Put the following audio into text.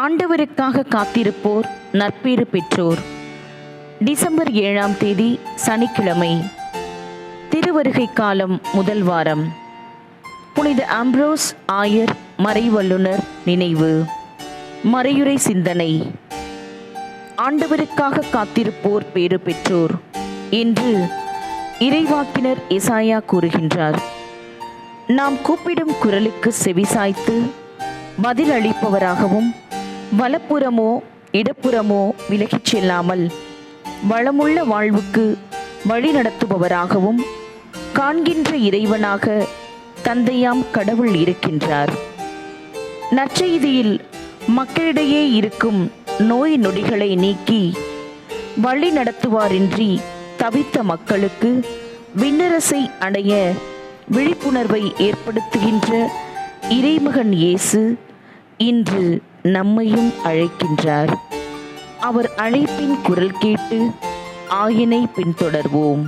ஆண்டவருக்காக காத்திருப்போர் நற்பேறு பெற்றோர். டிசம்பர் 7ஆம் தேதி சனிக்கிழமை. திருவருகை காலம் முதல் வாரம். புனித ஆம்ப்ரோஸ் ஆயர் மறைவல்லுனர் நினைவு. மறையுரை சிந்தனை. ஆண்டவருக்காக காத்திருப்போர் பேறு பெற்றோர் என்று இறைவாக்கினர் எசாயா கூறுகின்றார். நாம் கூப்பிடும் குரலுக்கு செவிசாய்த்து பதில் அளிப்பவராகவும் வலப்புறமோ இடப்புறமோ விலகிச் செல்லாமல் வளமுள்ள வாழ்வுக்கு வழி நடத்துபவராகவும் காண்கின்ற இறைவனாக தந்தையாம் கடவுள் இருக்கின்றார். நற்செய்தியில் மக்களிடையே இருக்கும் நோய் நொடிகளை நீக்கி வழி நடத்துவாரின்றி தவித்த மக்களுக்கு விண்ணரசை அடைய விழிப்புணர்வை ஏற்படுத்துகின்ற இறைமகன் இயேசு இன்று நம்மையும் அழைக்கின்றார். அவர் அழைப்பின் குரல் கேட்டு ஆயனை பின்தொடர்வோம்.